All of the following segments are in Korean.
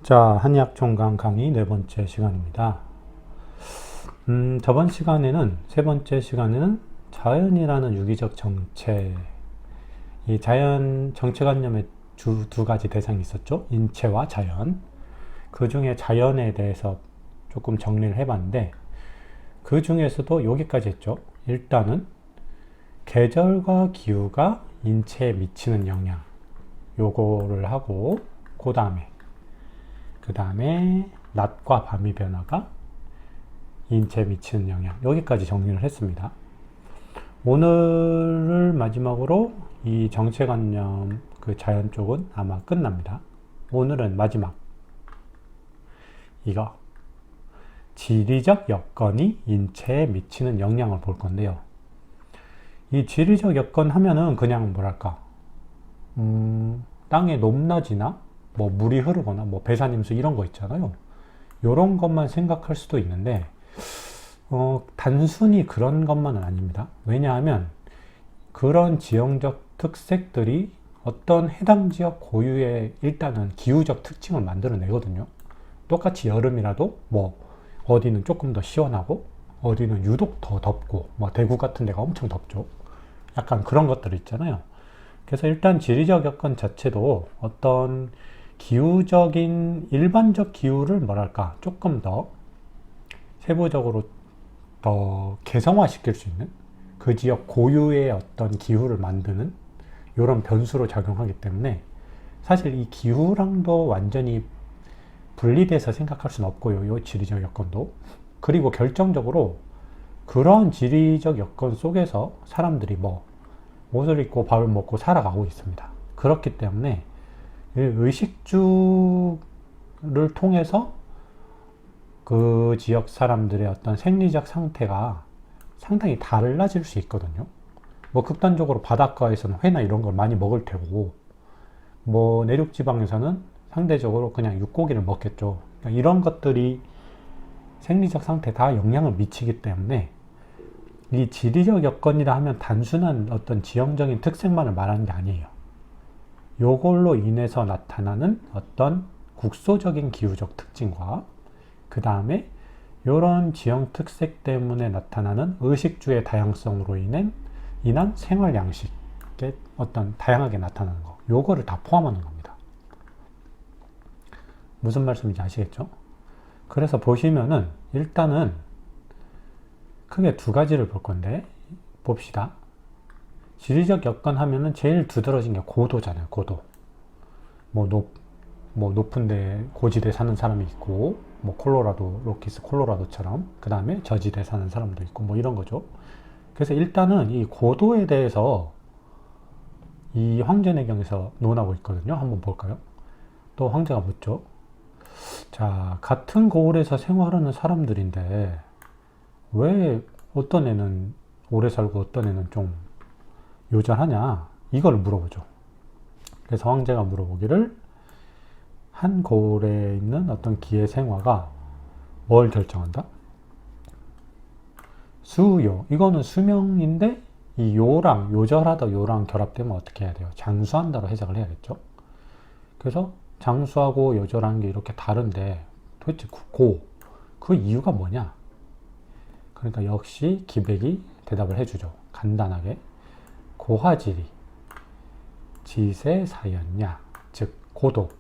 자, 한의학 총강 강의 네 번째 시간입니다. 저번 시간에는, 세 번째 시간에는 자연이라는 유기적 정체, 이 자연 정체관념의 두 가지 대상이 있었죠. 인체와 자연. 그 중에 자연에 대해서 조금 정리를 해봤는데, 그 중에서도 여기까지 했죠. 일단은 계절과 기후가 인체에 미치는 영향, 요거를 하고, 그 다음에 낮과 밤의 변화가 인체에 미치는 영향, 여기까지 정리를 했습니다. 오늘을 마지막으로 이 정체관념 그 자연 쪽은 아마 끝납니다. 오늘은 마지막 이거 지리적 여건이 인체에 미치는 영향을 볼 건데요. 이 지리적 여건 하면은 그냥 뭐랄까 땅의 높낮이나 뭐 물이 흐르거나 뭐 배산임수 이런 거 있잖아요. 이런 것만 생각할 수도 있는데 단순히 그런 것만은 아닙니다. 왜냐하면 그런 지형적 특색들이 어떤 해당 지역 고유의 일단은 기후적 특징을 만들어내거든요. 똑같이 여름이라도 뭐 어디는 조금 더 시원하고 어디는 유독 더 덥고 뭐 대구 같은 데가 엄청 덥죠. 약간 그런 것들 있잖아요. 그래서 일단 지리적 여건 자체도 어떤 기후적인 일반적 기후를 뭐랄까 조금 더 세부적으로 더 개성화시킬 수 있는 그 지역 고유의 어떤 기후를 만드는 이런 변수로 작용하기 때문에 사실 이 기후랑도 완전히 분리돼서 생각할 수는 없고요. 이 지리적 여건도. 그리고 결정적으로 그런 지리적 여건 속에서 사람들이 뭐 옷을 입고 밥을 먹고 살아가고 있습니다. 그렇기 때문에 의식주를 통해서 그 지역 사람들의 어떤 생리적 상태가 상당히 달라질 수 있거든요. 뭐 극단적으로 바닷가에서는 회나 이런 걸 많이 먹을 테고, 뭐 내륙 지방에서는 상대적으로 그냥 육고기를 먹겠죠. 그러니까 이런 것들이 생리적 상태에 다 영향을 미치기 때문에 이 지리적 여건이라 하면 단순한 어떤 지형적인 특색만을 말하는 게 아니에요. 요걸로 인해서 나타나는 어떤 국소적인 기후적 특징과 그 다음에 이런 지형 특색 때문에 나타나는 의식주의 다양성으로 인한 생활 양식의 어떤 다양하게 나타나는 거, 요거를 다 포함하는 겁니다. 무슨 말씀인지 아시겠죠? 그래서 보시면은 일단은 크게 두 가지를 볼 건데 봅시다. 지리적 여건 하면은 제일 두드러진 게 고도잖아요. 고도. 뭐 높은데 고지대 사는 사람이 있고, 뭐 콜로라도, 로키스 콜로라도처럼, 그 다음에 저지대 사는 사람도 있고, 뭐 이런 거죠. 그래서 일단은 이 고도에 대해서 이 황제내경에서 논하고 있거든요. 한번 볼까요? 또 황제가 묻죠. 자, 같은 고을에서 생활하는 사람들인데 왜 어떤 애는 오래 살고 어떤 애는 좀 요절하냐, 이걸 물어보죠. 그래서 황제가 물어보기를 한 고을에 있는 어떤 기의 생화가 뭘 결정한다? 수요. 이거는 수명인데 이 요랑 요절하다 요랑 결합되면 어떻게 해야 돼요? 장수한다로 해석을 해야겠죠. 그래서 장수하고 요절하는 게 이렇게 다른데 도대체 그 이유가 뭐냐? 그러니까 역시 기백이 대답을 해주죠. 간단하게. 고화질이 지세사였냐, 즉 고도,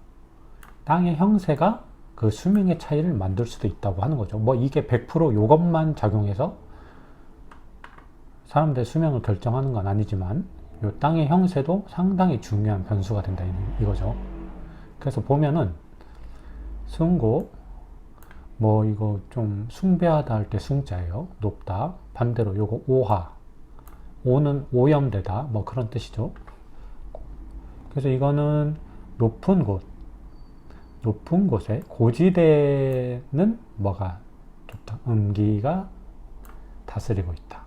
땅의 형세가 그 수명의 차이를 만들 수도 있다고 하는 거죠. 뭐 이게 100% 이것만 작용해서 사람들의 수명을 결정하는 건 아니지만 이 땅의 형세도 상당히 중요한 변수가 된다 이거죠. 그래서 보면은 숭고, 뭐 이거 좀 숭배하다 할 때 숭자예요. 높다. 반대로 요거 오하, 오는 오염되다, 뭐 그런 뜻이죠. 그래서 이거는 높은 곳에 고지대는 뭐가 좋다? 음기가 다스리고 있다.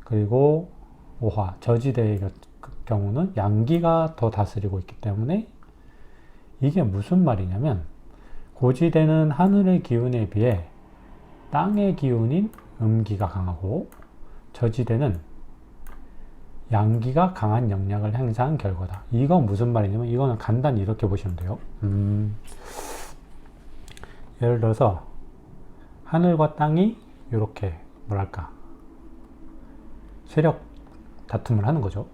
그리고 오화, 저지대의 경우는 양기가 더 다스리고 있기 때문에 이게 무슨 말이냐면 고지대는 하늘의 기운에 비해 땅의 기운인 음기가 강하고 저지대는 양기가 강한 영향을 행사한 결과다. 이건 무슨 말이냐면 이거는 간단히 이렇게 보시면 돼요. 예를 들어서 하늘과 땅이 이렇게 뭐랄까 세력 다툼을 하는 거죠.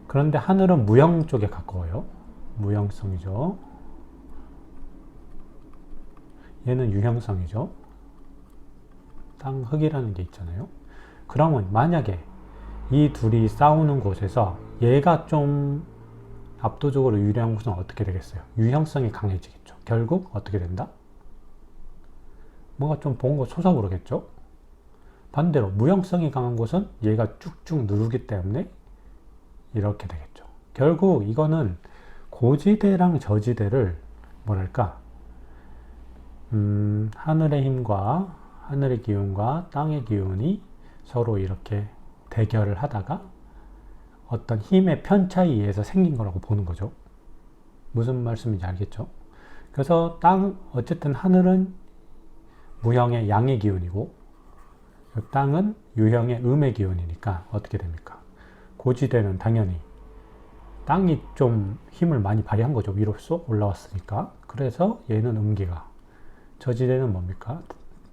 그런데 하늘은 무형 쪽에 가까워요. 무형성이죠. 얘는 유형성이죠. 땅, 흙이라는 게 있잖아요. 그러면 만약에 이 둘이 싸우는 곳에서 얘가 좀 압도적으로 유리한 곳은 어떻게 되겠어요? 유형성이 강해지겠죠. 결국 어떻게 된다? 뭔가 좀 본거 솟아오르겠죠. 반대로 무형성이 강한 곳은 얘가 쭉쭉 누르기 때문에 이렇게 되겠죠. 결국 이거는 고지대랑 저지대를 뭐랄까 하늘의 힘과 하늘의 기운과 땅의 기운이 서로 이렇게 대결을 하다가 어떤 힘의 편차에 의해서 생긴 거라고 보는 거죠. 무슨 말씀인지 알겠죠? 그래서 어쨌든 하늘은 무형의 양의 기운이고 땅은 유형의 음의 기운이니까 어떻게 됩니까? 고지대는 당연히 땅이 좀 힘을 많이 발휘한 거죠. 위로 쏙 올라왔으니까. 그래서 얘는 음기가, 저지대는 뭡니까?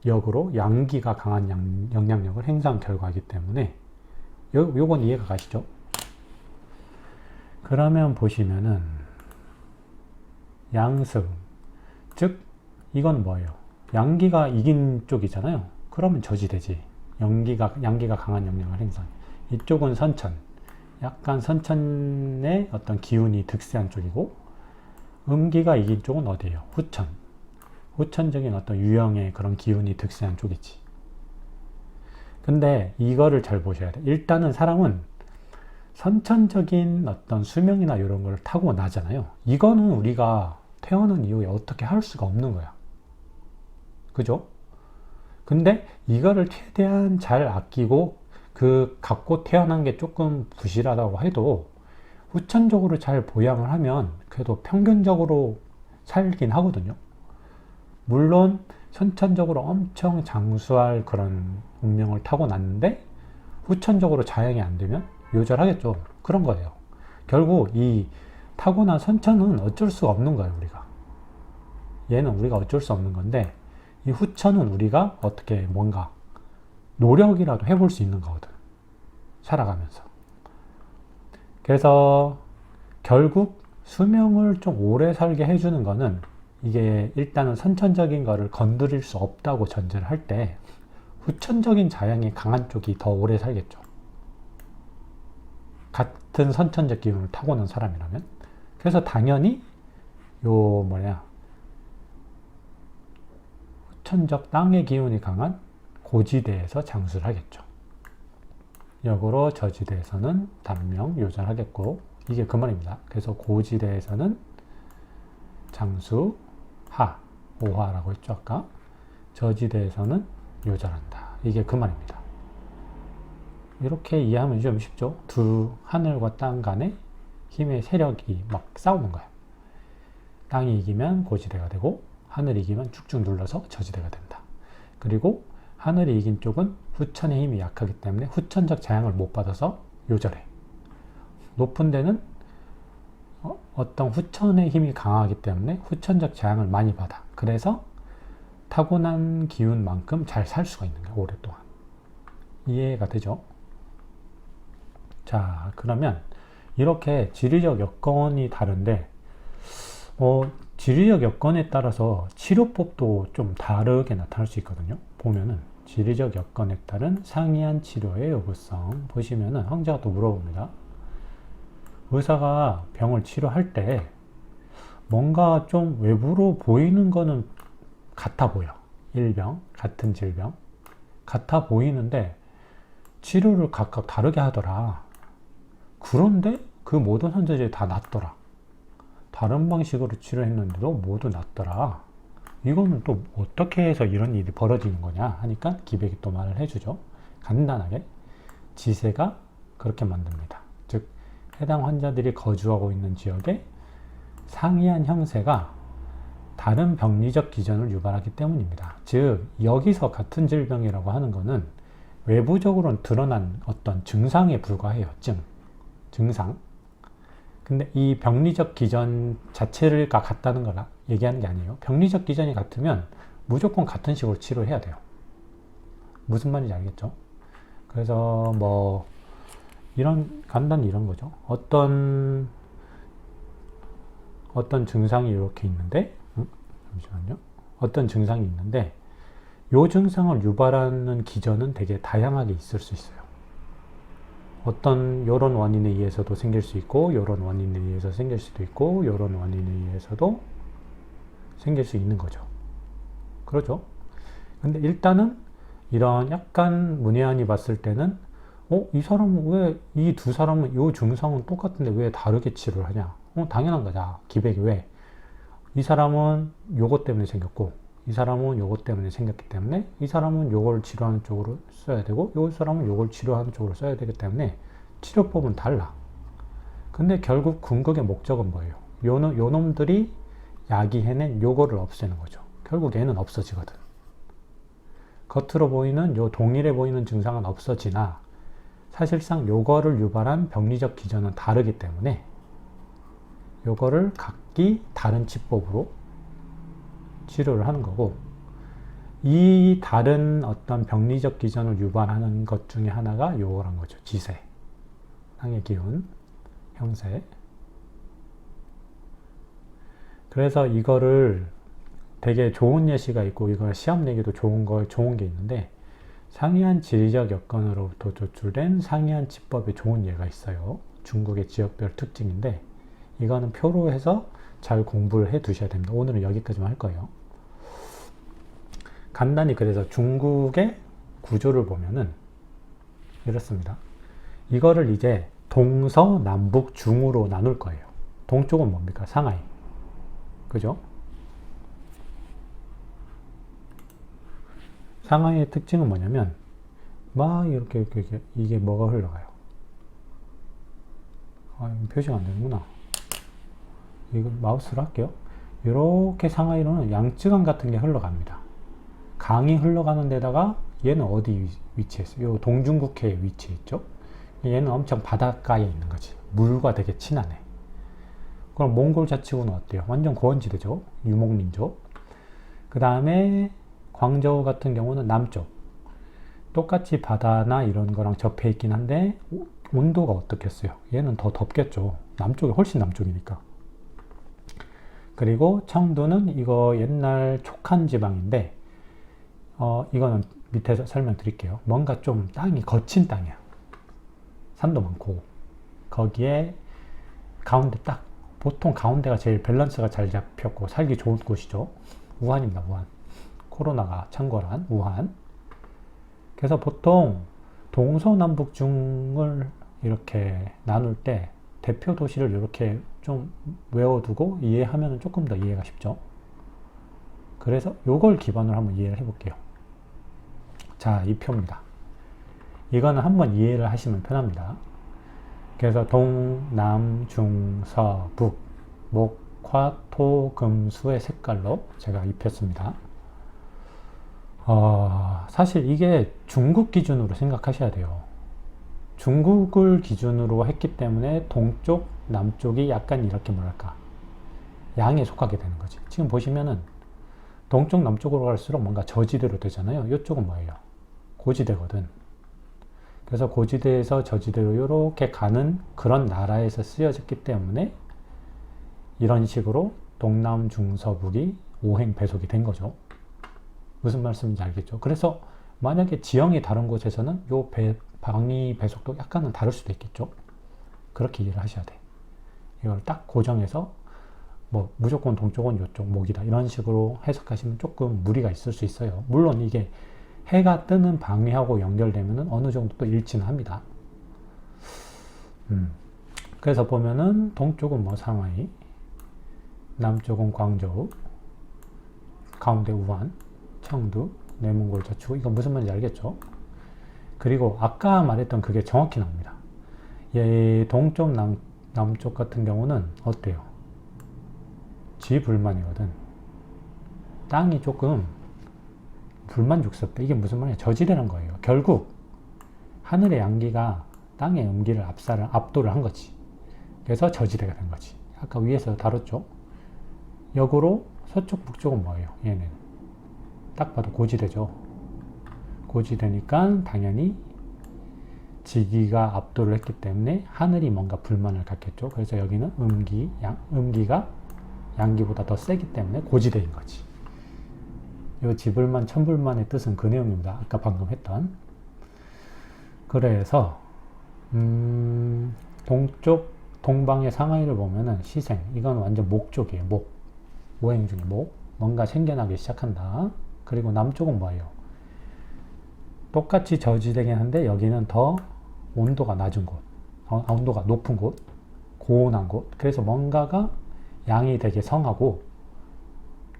역으로 양기가 강한 영향력을 행사한 결과이기 때문에 요건 이해가 가시죠? 그러면 보시면은 양승, 즉 이건 뭐예요? 양기가 이긴 쪽이잖아요. 그러면 저지대지. 양기가 강한 영향을 행사한. 이쪽은 선천, 약간 선천의 어떤 기운이 득세한 쪽이고, 음기가 이긴 쪽은 어디예요? 후천. 후천적인 어떤 유형의 그런 기운이 득세한 쪽이지. 근데 이거를 잘 보셔야 돼. 일단은 사람은 선천적인 어떤 수명이나 이런 걸 타고 나잖아요. 이거는 우리가 태어난 이후에 어떻게 할 수가 없는 거야. 그죠? 근데 이거를 최대한 잘 아끼고 갖고 태어난 게 조금 부실하다고 해도 후천적으로 잘 보양을 하면 그래도 평균적으로 살긴 하거든요. 물론 선천적으로 엄청 장수할 그런 운명을 타고났는데 후천적으로 자양이 안 되면 요절하겠죠. 그런 거예요. 결국 이 타고난 선천은 어쩔 수가 없는 거예요. 얘는 우리가 어쩔 수 없는 건데, 이 후천은 우리가 어떻게 뭔가 노력이라도 해볼 수 있는 거거든. 살아가면서. 그래서 결국 수명을 좀 오래 살게 해주는 거는, 이게 일단은 선천적인 거를 건드릴 수 없다고 전제를 할 때 후천적인 자양이 강한 쪽이 더 오래 살겠죠. 같은 선천적 기운을 타고난 사람이라면. 그래서 당연히 후천적 땅의 기운이 강한 고지대에서 장수를 하겠죠. 역으로 저지대에서는 단명, 요절하겠고, 이게 그 말입니다. 그래서 고지대에서는 장수, 오화라고 했죠 아까. 저지대에서는 요절한다. 이게 그 말입니다. 이렇게 이해하면 좀 쉽죠? 두 하늘과 땅 간의 힘의 세력이 막 싸우는 거야. 땅이 이기면 고지대가 되고, 하늘이 이기면 쭉쭉 눌러서 저지대가 된다. 그리고 하늘이 이긴 쪽은 후천의 힘이 약하기 때문에 후천적 자양을 못 받아서 요절해. 높은 데는 어떤 후천의 힘이 강하기 때문에 후천적 자양을 많이 받아. 그래서 타고난 기운만큼 잘 살 수가 있는 거야, 오랫동안. 이해가 되죠? 자, 그러면 이렇게 지리적 여건이 다른데, 지리적 여건에 따라서 치료법도 좀 다르게 나타날 수 있거든요. 보면은 지리적 여건에 따른 상이한 치료의 요구성. 보시면은 황제가 또 물어봅니다. 의사가 병을 치료할 때 뭔가 좀 외부로 보이는 거는 같아 보여. 일병, 같은 질병. 같아 보이는데 치료를 각각 다르게 하더라. 그런데 그 모든 환자들이 다 낫더라. 다른 방식으로 치료했는데도 모두 낫더라. 이거는 또 어떻게 해서 이런 일이 벌어지는 거냐 하니까 기백이 또 말을 해주죠. 간단하게 지세가 그렇게 만듭니다. 즉 해당 환자들이 거주하고 있는 지역에 상이한 형세가 다른 병리적 기전을 유발하기 때문입니다. 즉 여기서 같은 질병이라고 하는 것은 외부적으로는 드러난 어떤 증상에 불과해요. 증상. 근데 이 병리적 기전 자체가 같다는 걸 얘기하는 게 아니에요. 병리적 기전이 같으면 무조건 같은 식으로 치료해야 돼요. 무슨 말인지 알겠죠? 그래서 뭐 간단히 이런 거죠. 어떤 증상이 이렇게 있는데, 잠시만요. 어떤 증상이 있는데, 요 증상을 유발하는 기전은 되게 다양하게 있을 수 있어요. 요런 원인에 의해서도 생길 수 있고, 요런 원인에 의해서 생길 수도 있고, 요런 원인에 의해서도 생길 수 있는 거죠. 그렇죠? 근데 일단은 이런 약간 문외한이 봤을 때는 이 사람은 이 두 사람은 이 증상은 똑같은데 왜 다르게 치료를 하냐? 당연한 거다. 기백이 왜? 이 사람은 요것 때문에 생겼고, 이 사람은 요것 때문에 생겼기 때문에, 이 사람은 요걸 치료하는 쪽으로 써야 되고, 요 사람은 요걸 치료하는 쪽으로 써야 되기 때문에 치료법은 달라. 근데 결국 궁극의 목적은 뭐예요? 요 놈들이 약이 해낸 요거를 없애는 거죠. 결국 얘는 없어지거든. 겉으로 보이는 요 동일해 보이는 증상은 없어지나 사실상 요거를 유발한 병리적 기전은 다르기 때문에 요거를 각기 다른 치법으로 치료를 하는 거고, 이 다른 어떤 병리적 기전을 유발하는 것 중에 하나가 요거란 거죠. 지세, 땅의 기운, 형세. 그래서 이거를 되게 좋은 예시가 있고, 이걸 시험 내기도 좋은 게 있는데, 상이한 지리적 여건으로부터 조출된 상이한 치법의 좋은 예가 있어요. 중국의 지역별 특징인데, 이거는 표로 해서 잘 공부를 해 두셔야 됩니다. 오늘은 여기까지만 할 거예요. 간단히 그래서 중국의 구조를 보면은 이렇습니다. 이거를 이제 동서, 남북, 중으로 나눌 거예요. 동쪽은 뭡니까? 상하이. 그죠? 상하이의 특징은 뭐냐면 막 이렇게 이게 뭐가 흘러가요. 표시가 안 되는구나. 이거 마우스로 할게요. 이렇게 상하이로는 양쯔강 같은 게 흘러갑니다. 강이 흘러가는 데다가 얘는 어디 위치했어요? 요 동중국해에 위치해 있죠. 얘는 엄청 바닷가에 있는 거지. 물과 되게 친하네. 그럼 몽골 자치구는 어때요? 완전 고원지대죠. 유목민족. 그 다음에 광저우 같은 경우는 남쪽. 똑같이 바다나 이런 거랑 접해 있긴 한데 온도가 어떻겠어요? 얘는 더 덥겠죠. 남쪽이 훨씬 남쪽이니까. 그리고 청두는 이거 옛날 촉한 지방인데 이거는 밑에서 설명드릴게요. 뭔가 좀 땅이 거친 땅이야. 산도 많고 거기에 가운데 딱 보통 가운데가 제일 밸런스가 잘 잡혔고 살기 좋은 곳이죠. 우한입니다. 우한. 코로나가 창궐한 우한. 그래서 보통 동서남북중을 이렇게 나눌 때 대표 도시를 이렇게 좀 외워두고 이해하면 조금 더 이해가 쉽죠. 그래서 이걸 기반으로 한번 이해를 해볼게요. 자, 이 표입니다. 이거는 한번 이해를 하시면 편합니다. 그래서 동, 남, 중, 서, 북, 목, 화, 토, 금, 수의 색깔로 제가 입혔습니다. 사실 이게 중국 기준으로 생각하셔야 돼요. 중국을 기준으로 했기 때문에 동쪽, 남쪽이 약간 이렇게 뭐랄까 양에 속하게 되는 거지. 지금 보시면은 동쪽, 남쪽으로 갈수록 뭔가 저지대로 되잖아요. 이쪽은 뭐예요? 고지대거든. 그래서 고지대에서 저지대로 이렇게 가는 그런 나라에서 쓰여졌기 때문에 이런 식으로 동남, 중, 서, 북이 오행 배속이 된 거죠. 무슨 말씀인지 알겠죠? 그래서 만약에 지형이 다른 곳에서는 요 방위 배속도 약간은 다를 수도 있겠죠. 그렇게 이해를 하셔야 돼. 이걸 딱 고정해서 뭐 무조건 동쪽은 요쪽 목이다 이런 식으로 해석하시면 조금 무리가 있을 수 있어요. 물론 이게 해가 뜨는 방위하고 연결되면은 어느 정도 또 일치는 합니다. 그래서 보면은 동쪽은 뭐 상하이, 남쪽은 광저우, 가운데 우한, 청두, 내몽골 자치구. 이거 무슨 말인지 알겠죠? 그리고 아까 말했던 그게 정확히 나옵니다. 동쪽, 남쪽 같은 경우는 어때요? 지불만이거든. 땅이 조금 불만족스럽다. 이게 무슨 말이야? 저지대란 거예요. 결국 하늘의 양기가 땅의 음기를 압도를 한 거지. 그래서 저지대가 된 거지. 아까 위에서 다뤘죠. 역으로 서쪽 북쪽은 뭐예요? 얘는 딱 봐도 고지대죠. 고지대니까 당연히 지기가 압도를 했기 때문에 하늘이 뭔가 불만을 갖겠죠. 그래서 여기는 음기가 양기보다 더 세기 때문에 고지대인 거지. 요 지불만 천불만의 뜻은 그 내용입니다. 아까 방금 했던. 그래서 동쪽 동방의 상하이를 보면은 시생, 이건 완전 목 쪽이에요. 모행 중에 목, 뭔가 생겨나기 시작한다. 그리고 남쪽은 뭐예요? 똑같이 저지대긴 한데 여기는 더 온도가 낮은 곳, 온도가 높은 곳, 고온한 곳. 그래서 뭔가가 양이 되게 성하고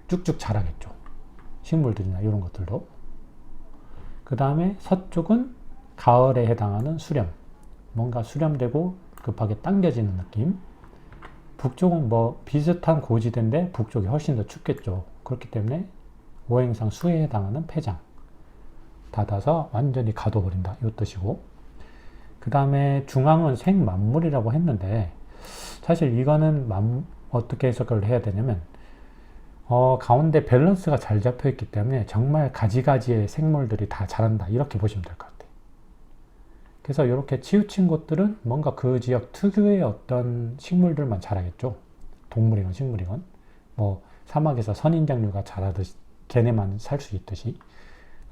쭉쭉 자라겠죠. 식물들이나 이런 것들도. 그 다음에 서쪽은 가을에 해당하는 수렴, 뭔가 수렴되고 급하게 당겨지는 느낌. 북쪽은 뭐 비슷한 고지대인데 북쪽이 훨씬 더 춥겠죠. 그렇기 때문에 오행상 수에 해당하는 폐장, 닫아서 완전히 가둬버린다, 이 뜻이고. 그 다음에 중앙은 생만물이라고 했는데 사실 이거는 어떻게 해석을 해야 되냐면 가운데 밸런스가 잘 잡혀 있기 때문에 정말 가지가지의 생물들이 다 자란다, 이렇게 보시면 될 것 같아요. 그래서 이렇게 치우친 곳들은 뭔가 그 지역 특유의 어떤 식물들만 자라겠죠. 동물이건 식물이건. 뭐 사막에서 선인장류가 자라듯이 걔네만 살 수 있듯이.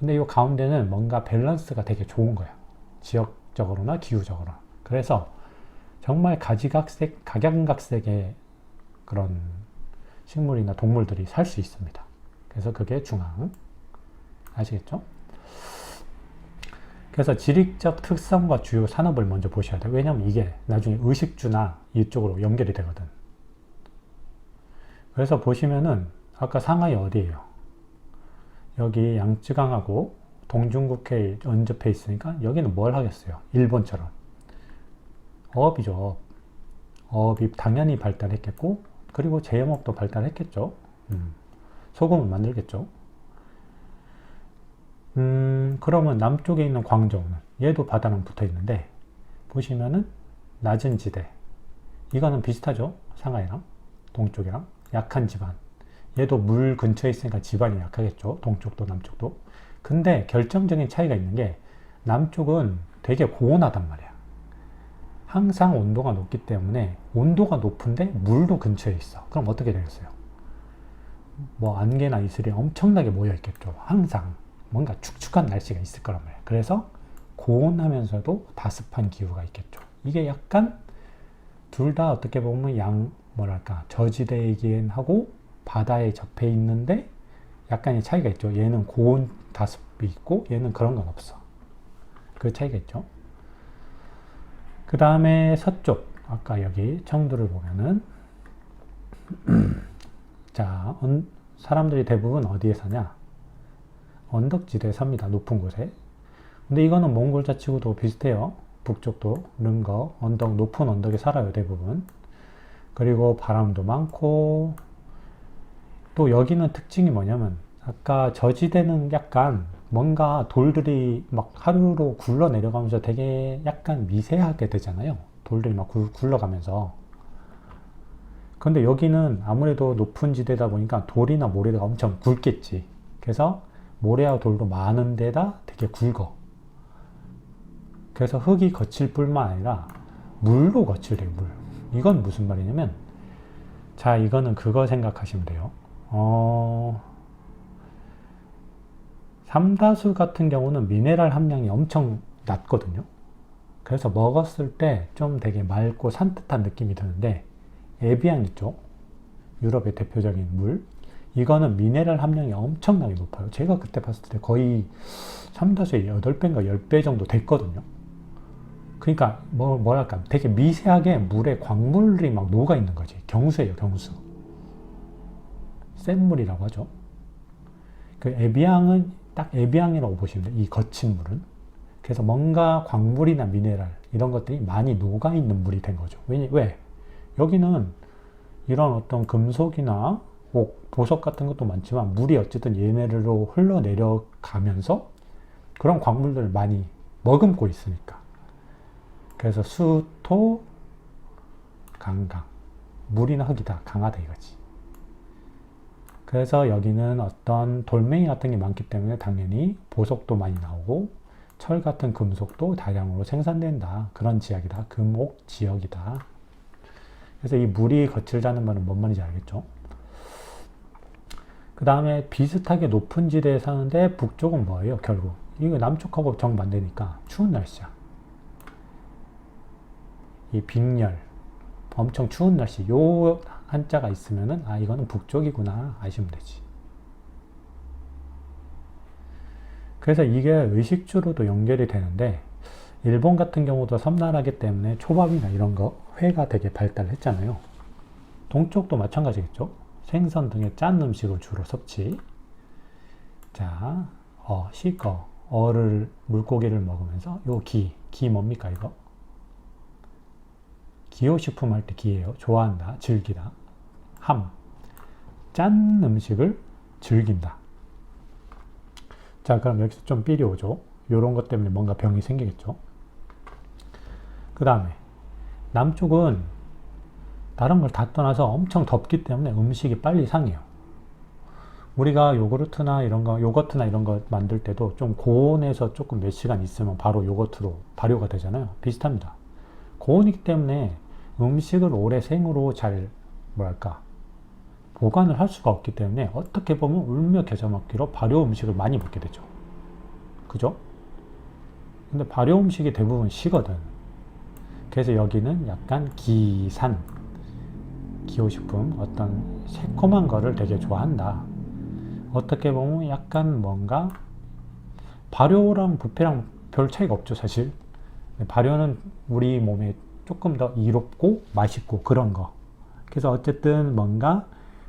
근데 이 가운데는 뭔가 밸런스가 되게 좋은 거야. 지역적으로나 기후적으로나. 그래서 정말 각양각색의 그런 식물이나 동물들이 살 수 있습니다. 그래서 그게 중앙. 아시겠죠? 그래서 지리적 특성과 주요 산업을 먼저 보셔야 돼요. 왜냐면 이게 나중에 의식주나 이쪽으로 연결이 되거든. 그래서 보시면은 아까 상하이 어디예요? 여기 양쯔강하고 동중국해에 언접해 있으니까 여기는 뭘 하겠어요? 일본처럼 어업이죠. 어업이 당연히 발달했겠고, 그리고 제염업도 발달했겠죠. 소금을 만들겠죠. 그러면 남쪽에 있는 광저우는 얘도 바다랑 붙어 있는데 보시면은 낮은 지대, 이거는 비슷하죠. 상하이랑 동쪽이랑 약한 지반. 얘도 물 근처에 있으니까 지반이 약하겠죠. 동쪽도 남쪽도. 근데 결정적인 차이가 있는 게 남쪽은 되게 고온하단 말이야. 항상 온도가 높기 때문에 온도가 높은데 물도 근처에 있어. 그럼 어떻게 되겠어요? 뭐 안개나 이슬이 엄청나게 모여 있겠죠. 항상 뭔가 축축한 날씨가 있을 거란 말이야. 그래서 고온하면서도 다습한 기후가 있겠죠. 이게 약간 둘 다 어떻게 보면 뭐랄까 저지대이긴 하고 바다에 접해 있는데 약간의 차이가 있죠. 얘는 고온 다습이 있고 얘는 그런 건 없어. 그 차이가 있죠. 그 다음에 서쪽, 아까 여기 청두를 보면은 자, 사람들이 대부분 어디에 사냐? 언덕지대에 삽니다. 높은 곳에. 근데 이거는 몽골 자치구도 비슷해요. 북쪽도 능거, 높은 언덕에 살아요, 대부분. 그리고 바람도 많고, 또 여기는 특징이 뭐냐면 아까 저지대는 약간 뭔가 돌들이 막 하루로 굴러 내려가면서 되게 약간 미세하게 되잖아요. 돌들이 막 굴러가면서. 근데 여기는 아무래도 높은 지대다 보니까 돌이나 모래가 엄청 굵겠지. 그래서 모래와 돌도 많은 데다 되게 굵어. 그래서 흙이 거칠 뿐만 아니라 물도 거칠대요, 물. 이건 무슨 말이냐면, 자, 이거는 그거 생각하시면 돼요. 삼다수 같은 경우는 미네랄 함량이 엄청 낮거든요. 그래서 먹었을 때 좀 되게 맑고 산뜻한 느낌이 드는데, 에비앙 있죠? 유럽의 대표적인 물. 이거는 미네랄 함량이 엄청나게 높아요. 제가 그때 봤을 때 거의 삼다수의 8배인가 10배 정도 됐거든요. 그러니까 뭐랄까 되게 미세하게 물에 광물이 막 녹아 있는 거지. 경수예요, 경수. 센 물이라고 하죠. 그 에비앙은 딱 에비앙이라고 보시면 돼요. 이 거친 물은. 그래서 뭔가 광물이나 미네랄 이런 것들이 많이 녹아 있는 물이 된 거죠. 왜? 여기는 이런 어떤 금속이나 보석 같은 것도 많지만 물이 어쨌든 얘네들로 흘러내려가면서 그런 광물들을 많이 머금고 있으니까. 그래서 수, 토, 강강. 물이나 흙이다. 강하다 이거지. 그래서 여기는 어떤 돌멩이 같은 게 많기 때문에 당연히 보석도 많이 나오고 철 같은 금속도 다량으로 생산된다. 그런 지역이다. 금옥 지역이다. 그래서 이 물이 거칠다는 말은 뭔 말인지 알겠죠? 그 다음에 비슷하게 높은 지대에 사는데 북쪽은 뭐예요? 결국 이거 남쪽하고 정반대니까 추운 날씨야. 이 빙열, 엄청 추운 날씨, 요 한자가 있으면은 아 이거는 북쪽이구나 아시면 되지. 그래서 이게 의식주로도 연결이 되는데 일본 같은 경우도 섬나라기 때문에 초밥이나 이런 거 회가 되게 발달했잖아요. 동쪽도 마찬가지겠죠. 생선 등의 짠 음식을 주로 섭취. 자, 시거 어를 물고기를 먹으면서 요 기 뭡니까 이거? 기호식품 할 때 기예요. 좋아한다, 즐기다. 함, 짠 음식을 즐긴다. 자, 그럼 여기서 좀 삘이 오죠. 요런 것 때문에 뭔가 병이 생기겠죠. 그 다음에 남쪽은 다른 걸 다 떠나서 엄청 덥기 때문에 음식이 빨리 상해요. 우리가 요거트나 이런 거 만들 때도 좀 고온에서 조금 몇 시간 있으면 바로 요거트로 발효가 되잖아요. 비슷합니다. 고온이기 때문에 음식을 오래 생으로 잘 보관을 할 수가 없기 때문에 어떻게 보면 울며 겨자 먹기로 발효 음식을 많이 먹게 되죠. 그죠? 근데 발효 음식이 대부분 시거든. 그래서 여기는 약간 기산, 기호식품, 어떤 새콤한 거를 되게 좋아한다. 어떻게 보면 약간 뭔가 발효랑 부패랑 별 차이가 없죠, 사실. 발효는 우리 몸에 조금 더 이롭고 맛있고 그런 거. 그래서 어쨌든 뭔가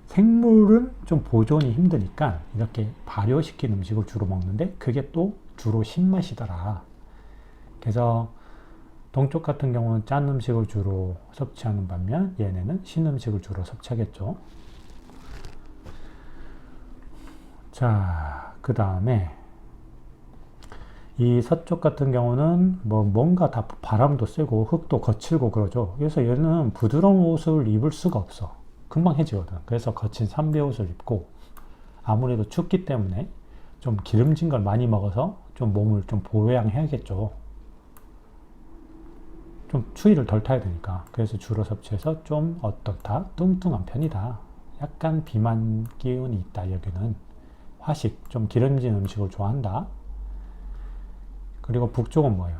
생물은 좀 보존이 힘드니까 이렇게 발효시킨 음식을 주로 먹는데 그게 또 주로 신맛이더라. 그래서 동쪽 같은 경우는 짠 음식을 주로 섭취하는 반면 얘네는 신 음식을 주로 섭취하겠죠. 자, 그 다음에 이 서쪽 같은 경우는 뭔가 다 바람도 세고 흙도 거칠고 그러죠. 그래서 얘는 부드러운 옷을 입을 수가 없어. 금방 해지거든. 그래서 거친 삼배 옷을 입고 아무래도 춥기 때문에 좀 기름진 걸 많이 먹어서 좀 몸을 좀 보양해야겠죠. 좀 추위를 덜 타야 되니까. 그래서 주로 섭취해서 좀 어떻다? 뚱뚱한 편이다. 약간 비만 기운이 있다. 여기는 화식, 좀 기름진 음식을 좋아한다. 그리고 북쪽은 뭐예요?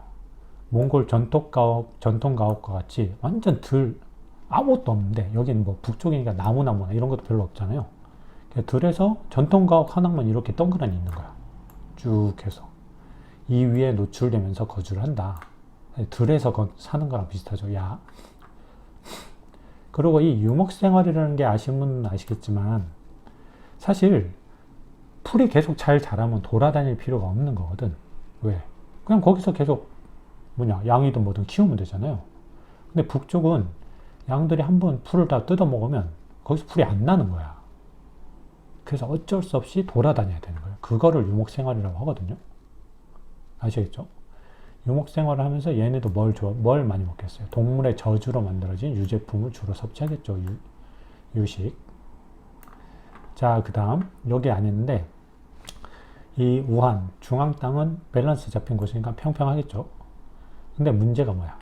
몽골 전통가옥과 같이 완전 아무것도 없는데 여기는 뭐 북쪽이니까 나무나 이런 것도 별로 없잖아요. 들에서 전통가옥 하나만 이렇게 덩그러니 있는 거야. 쭉 해서 이 위에 노출되면서 거주를 한다. 들에서 사는 거랑 비슷하죠. 야. 그리고 이 유목생활이라는 게 아시는 분은 아시겠지만 사실 풀이 계속 잘 자라면 돌아다닐 필요가 없는 거거든. 왜? 그냥 거기서 계속 양이든 뭐든 키우면 되잖아요. 근데 북쪽은 양들이 한번 풀을 다 뜯어 먹으면 거기서 풀이 안 나는 거야. 그래서 어쩔 수 없이 돌아다녀야 되는 거예요. 그거를 유목생활이라고 하거든요. 아시겠죠? 유목생활을 하면서 얘네도 뭘 많이 먹겠어요? 동물의 저주로 만들어진 유제품을 주로 섭취하겠죠. 유식. 자, 그 다음 여기 안 했는데 이 우한 중앙 땅은 밸런스 잡힌 곳이니까 평평하겠죠. 근데 문제가 뭐야?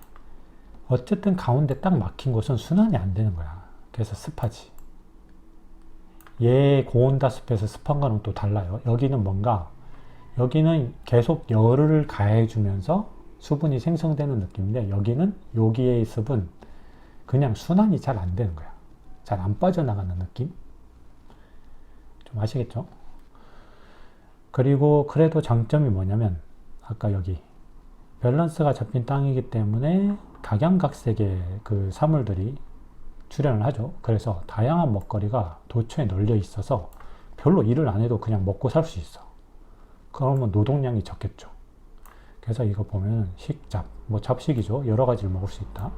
어쨌든 가운데 딱 막힌 곳은 순환이 안 되는 거야. 그래서 습하지. 얘 고온다습에서 습한 거는 또 달라요. 여기는 계속 열을 가해주면서 수분이 생성되는 느낌인데 여기의 습은 그냥 순환이 잘 안 되는 거야. 잘 안 빠져나가는 느낌? 좀 아시겠죠? 그리고 그래도 장점이 뭐냐면 아까 여기 밸런스가 잡힌 땅이기 때문에 각양각색의 그 사물들이 출현을 하죠. 그래서 다양한 먹거리가 도처에 널려 있어서 별로 일을 안 해도 그냥 먹고 살 수 있어. 그러면 노동량이 적겠죠. 그래서 이거 보면 식잡, 잡식이죠. 여러 가지를 먹을 수 있다.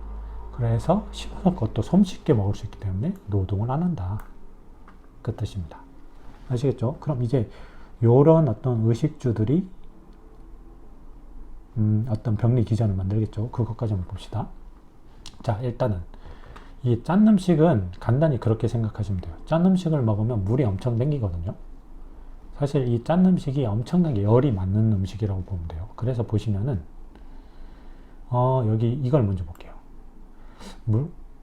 그래서 씹어서 것도 손쉽게 먹을 수 있기 때문에 노동을 안 한다. 그 뜻입니다. 아시겠죠? 그럼 이제 요런 어떤 의식주들이 어떤 병리 기전을 만들겠죠. 그것까지 한번 봅시다. 자, 일단은 이 짠 음식은 간단히 그렇게 생각하시면 돼요. 짠 음식을 먹으면 물이 엄청 땡기거든요. 사실 이 짠 음식이 엄청나게 열이 맞는 음식이라고 보면 돼요. 그래서 보시면은 여기 이걸 먼저 볼게요.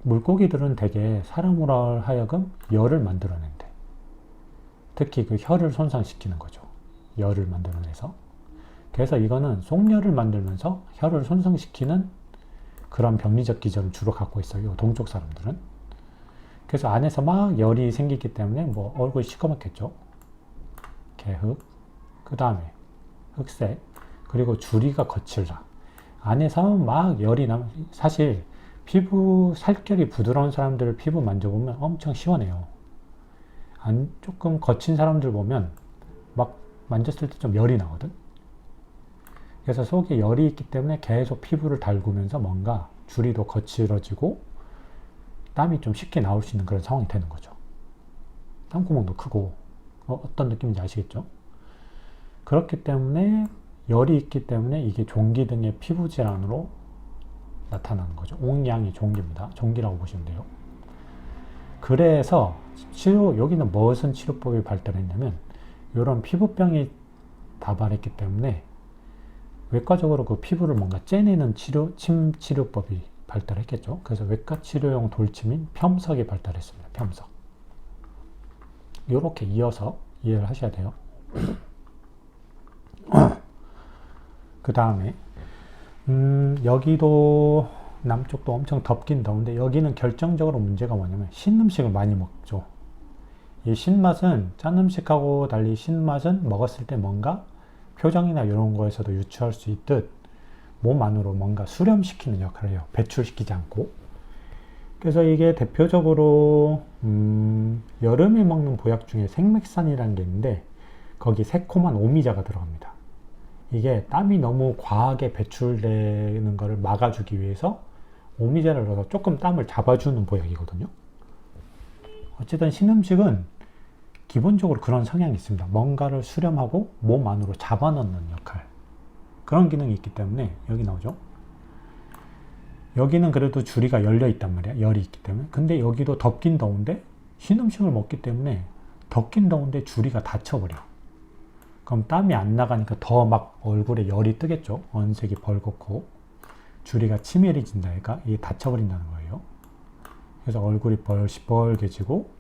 물고기들은 대개 사람으로 하여금 열을 만들어낸대. 특히 그 혀를 손상시키는 거죠. 열을 만들어내서. 그래서 이거는 속열을 만들면서 혀를 손상시키는 그런 병리적 기전을 주로 갖고 있어요. 동쪽 사람들은. 그래서 안에서 막 열이 생기기 때문에 뭐 얼굴이 시커멓겠죠. 개흑, 그 다음에 흑색, 그리고 주리가 거칠다. 안에서 막 열이 나면 사실 피부 살결이 부드러운 사람들 피부 만져보면 엄청 시원해요. 조금 거친 사람들 보면 막 만졌을 때 좀 열이 나거든. 그래서 속에 열이 있기 때문에 계속 피부를 달구면서 뭔가 주리도 거칠어지고 땀이 좀 쉽게 나올 수 있는 그런 상황이 되는 거죠. 땀구멍도 크고 어떤 느낌인지 아시겠죠? 그렇기 때문에 열이 있기 때문에 이게 종기 등의 피부 질환으로 나타나는 거죠. 옹양이 종기입니다. 종기라고 보시면 돼요. 그래서 여기는 무슨 치료법이 발달했냐면 이런 피부병이 다발했기 때문에 외과적으로 그 피부를 뭔가 째내는 침 치료법이 발달했겠죠. 그래서 외과 치료용 돌침인 펴석이 발달했습니다. 펴석. 이렇게 이어서 이해를 하셔야 돼요. 그 다음에 여기도 남쪽도 엄청 덥긴 더운데 여기는 결정적으로 문제가 뭐냐면 신음식을 많이 먹죠. 이 신맛은 짠 음식하고 달리 신맛은 먹었을 때 뭔가 표정이나 이런 거에서도 유추할 수 있듯 몸 안으로 뭔가 수렴시키는 역할을 해요. 배출시키지 않고. 그래서 이게 대표적으로 여름에 먹는 보약 중에 생맥산이라는 게 있는데 거기 새콤한 오미자가 들어갑니다. 이게 땀이 너무 과하게 배출되는 것을 막아주기 위해서 오미자를 넣어서 조금 땀을 잡아주는 보약이거든요. 어쨌든 신음식은 기본적으로 그런 성향이 있습니다. 뭔가를 수렴하고 몸 안으로 잡아넣는 역할. 그런 기능이 있기 때문에 여기 나오죠. 여기는 그래도 주리가 열려 있단 말이야. 열이 있기 때문에. 근데 여기도 덥긴 더운데 신음식을 먹기 때문에 덥긴 더운데 주리가 닫혀버려. 그럼 땀이 안 나가니까 더 막 얼굴에 열이 뜨겠죠. 언색이 벌겋고 주리가 치밀해진다. 그러니까 이게 닫혀버린다는 거예요. 그래서 얼굴이 벌개지고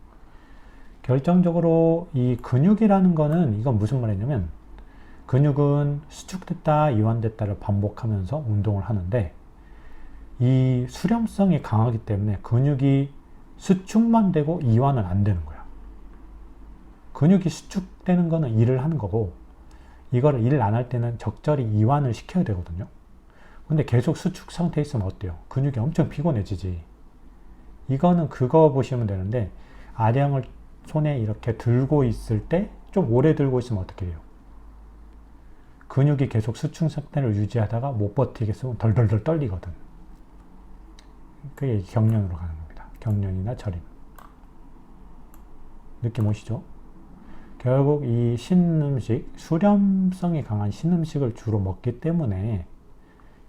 결정적으로 이 근육이라는 거는 이건 무슨 말이냐면 근육은 수축됐다 이완됐다를 반복하면서 운동을 하는데 이 수렴성이 강하기 때문에 근육이 수축만 되고 이완은 안 되는 거야. 근육이 수축되는 거는 일을 하는 거고 이거를 일을 안 할 때는 적절히 이완을 시켜야 되거든요. 근데 계속 수축 상태에 있으면 어때요? 근육이 엄청 피곤해지지. 이거는 그거 보시면 되는데 아령을 손에 이렇게 들고 있을 때 좀 오래 들고 있으면 어떻게 해요? 근육이 계속 수축 상태를 유지하다가 못 버티겠으면 덜덜덜 떨리거든. 그게 경련으로 가는 겁니다. 경련이나 저림. 느낌 오시죠? 결국 이 신음식, 수렴성이 강한 신음식을 주로 먹기 때문에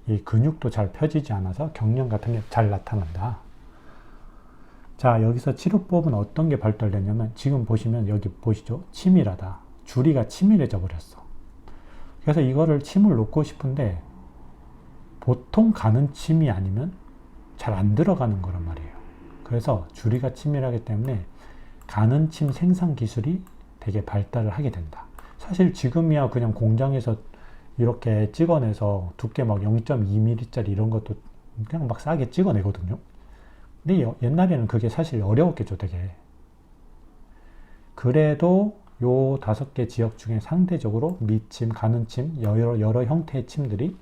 이 근육도 잘 펴지지 않아서 경련 같은 게 잘 나타난다. 자, 여기서 치료법은 어떤 게 발달되냐면 지금 보시면 여기 보시죠? 치밀하다. 주리가 치밀해져 버렸어. 그래서 이거를 침을 놓고 싶은데 보통 가는 침이 아니면 잘 안 들어가는 거란 말이에요. 그래서 주리가 치밀하기 때문에 가는 침 생산 기술이 되게 발달을 하게 된다. 사실 지금이야 그냥 공장에서 이렇게 찍어내서 두께 막 0.2mm짜리 이런 것도 그냥 막 싸게 찍어내거든요. 근데 옛날에는 그게 사실 어려웠겠죠, 되게. 그래도 요 5개 지역 중에 상대적으로 밑침, 가는 침, 여러 형태의 침들이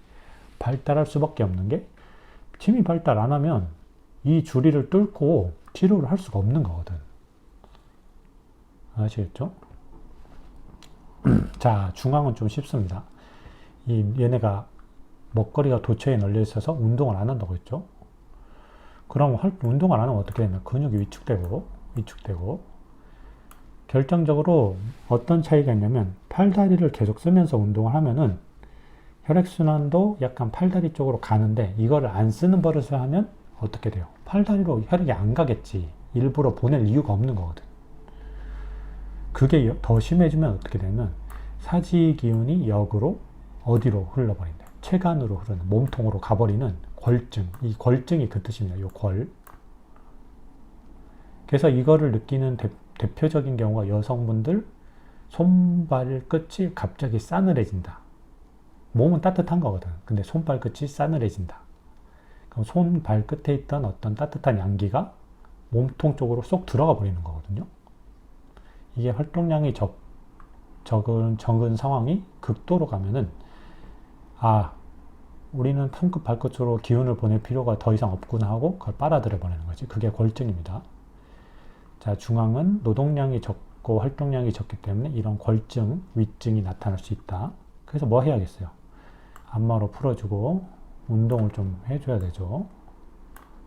발달할 수밖에 없는 게 침이 발달 안 하면 이 주리를 뚫고 치료를 할 수가 없는 거거든. 아시겠죠? 자, 중앙은 좀 쉽습니다. 얘네가 먹거리가 도처에 널려 있어서 운동을 안 한다고 했죠. 그럼 운동을 안 하면 어떻게 되냐면 근육이 위축되고 결정적으로 어떤 차이가 있냐면 팔다리를 계속 쓰면서 운동을 하면은 혈액순환도 약간 팔다리 쪽으로 가는데 이거를 안 쓰는 버릇을 하면 어떻게 돼요? 팔다리로 혈액이 안 가겠지. 일부러 보낼 이유가 없는 거거든. 그게 더 심해지면 어떻게 되면 사지 기운이 역으로 어디로 흘러버린다. 체간으로 흐르는 몸통으로 가버리는 골증. 이 골증이 그 뜻입니다. 요 골. 그래서 이거를 느끼는 대표적인 경우가 여성분들 손발 끝이 갑자기 싸늘해진다. 몸은 따뜻한 거거든. 근데 손발 끝이 싸늘해진다. 그럼 손발 끝에 있던 어떤 따뜻한 양기가 몸통 쪽으로 쏙 들어가 버리는 거거든요. 이게 활동량이 적은 상황이 극도로 가면은 우리는 손끝 발끝으로 기운을 보낼 필요가 더 이상 없구나 하고 그걸 빨아들여 버리는 거지. 그게 골증입니다. 자, 중앙은 노동량이 적고 활동량이 적기 때문에 이런 골증, 위증이 나타날 수 있다. 그래서 뭐 해야겠어요? 안마로 풀어주고 운동을 좀 해줘야 되죠.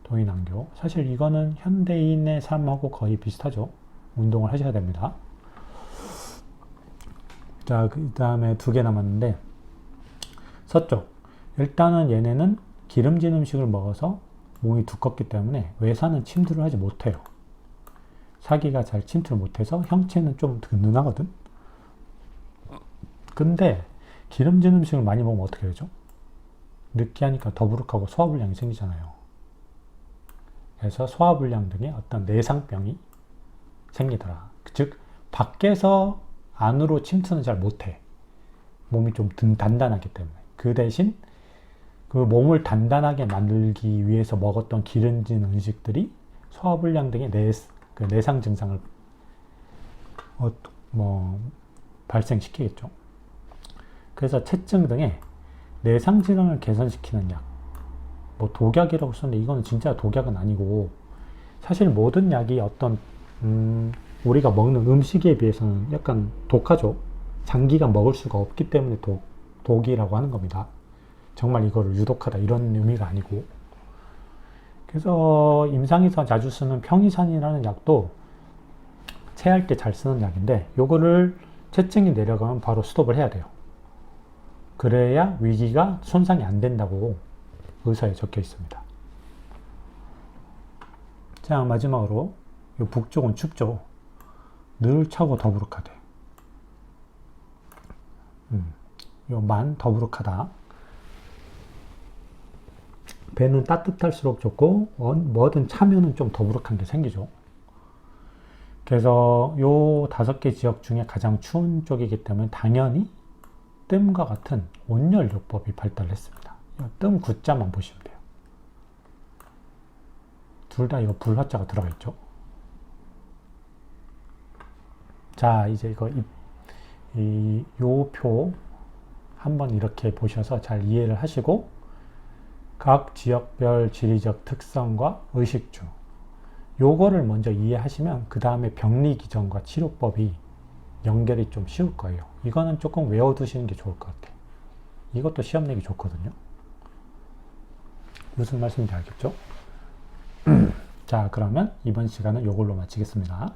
동인안교. 사실 이거는 현대인의 삶하고 거의 비슷하죠. 운동을 하셔야 됩니다. 자, 그 다음에 2개 남았는데 서쪽. 일단은 얘네는 기름진 음식을 먹어서 몸이 두껍기 때문에 외사는 침투를 하지 못해요. 사기가 잘 침투를 못해서 형체는 좀 든든하거든. 근데 기름진 음식을 많이 먹으면 어떻게 되죠? 느끼하니까 더부룩하고 소화불량이 생기잖아요. 그래서 소화불량 등의 어떤 내상병이 생기더라. 즉 밖에서 안으로 침투는 잘 못해. 몸이 좀 단단하기 때문에. 그 대신 그 몸을 단단하게 만들기 위해서 먹었던 기름진 음식들이 소화불량 등의 내상 증상을 발생시키겠죠. 그래서 체증 등의 내상 질환을 개선시키는 약, 독약이라고 썼는데 이거는 진짜 독약은 아니고, 사실 모든 약이 어떤 우리가 먹는 음식에 비해서는 약간 독하죠. 장기간 먹을 수가 없기 때문에 독이라고 하는 겁니다. 정말 이거를 유독하다 이런 의미가 아니고. 그래서 임상에서 자주 쓰는 평이산이라는 약도 체할 때 잘 쓰는 약인데, 요거를 체증이 내려가면 바로 스톱을 해야 돼요. 그래야 위기가 손상이 안 된다고 의사에 적혀 있습니다. 자, 마지막으로 요 북쪽은 춥죠. 늘 차고 더부룩하대. 요 만 더부룩하다. 배는 따뜻할수록 좋고 뭐든 차면은 좀 더부룩한 게 생기죠. 그래서 요 5개 지역 중에 가장 추운 쪽이기 때문에 당연히 뜸과 같은 온열요법이 발달했습니다. 뜸 구자만 보시면 돼요. 둘 다 이거 불화자가 들어가 있죠. 자, 이제 이거 요 표 한번 이렇게 보셔서 잘 이해를 하시고 각 지역별 지리적 특성과 의식주 요거를 먼저 이해하시면 그 다음에 병리 기전과 치료법이 연결이 좀 쉬울 거예요. 이거는 조금 외워두시는 게 좋을 것 같아요. 이것도 시험 내기 좋거든요. 무슨 말씀인지 알겠죠? 자, 그러면 이번 시간은 요걸로 마치겠습니다.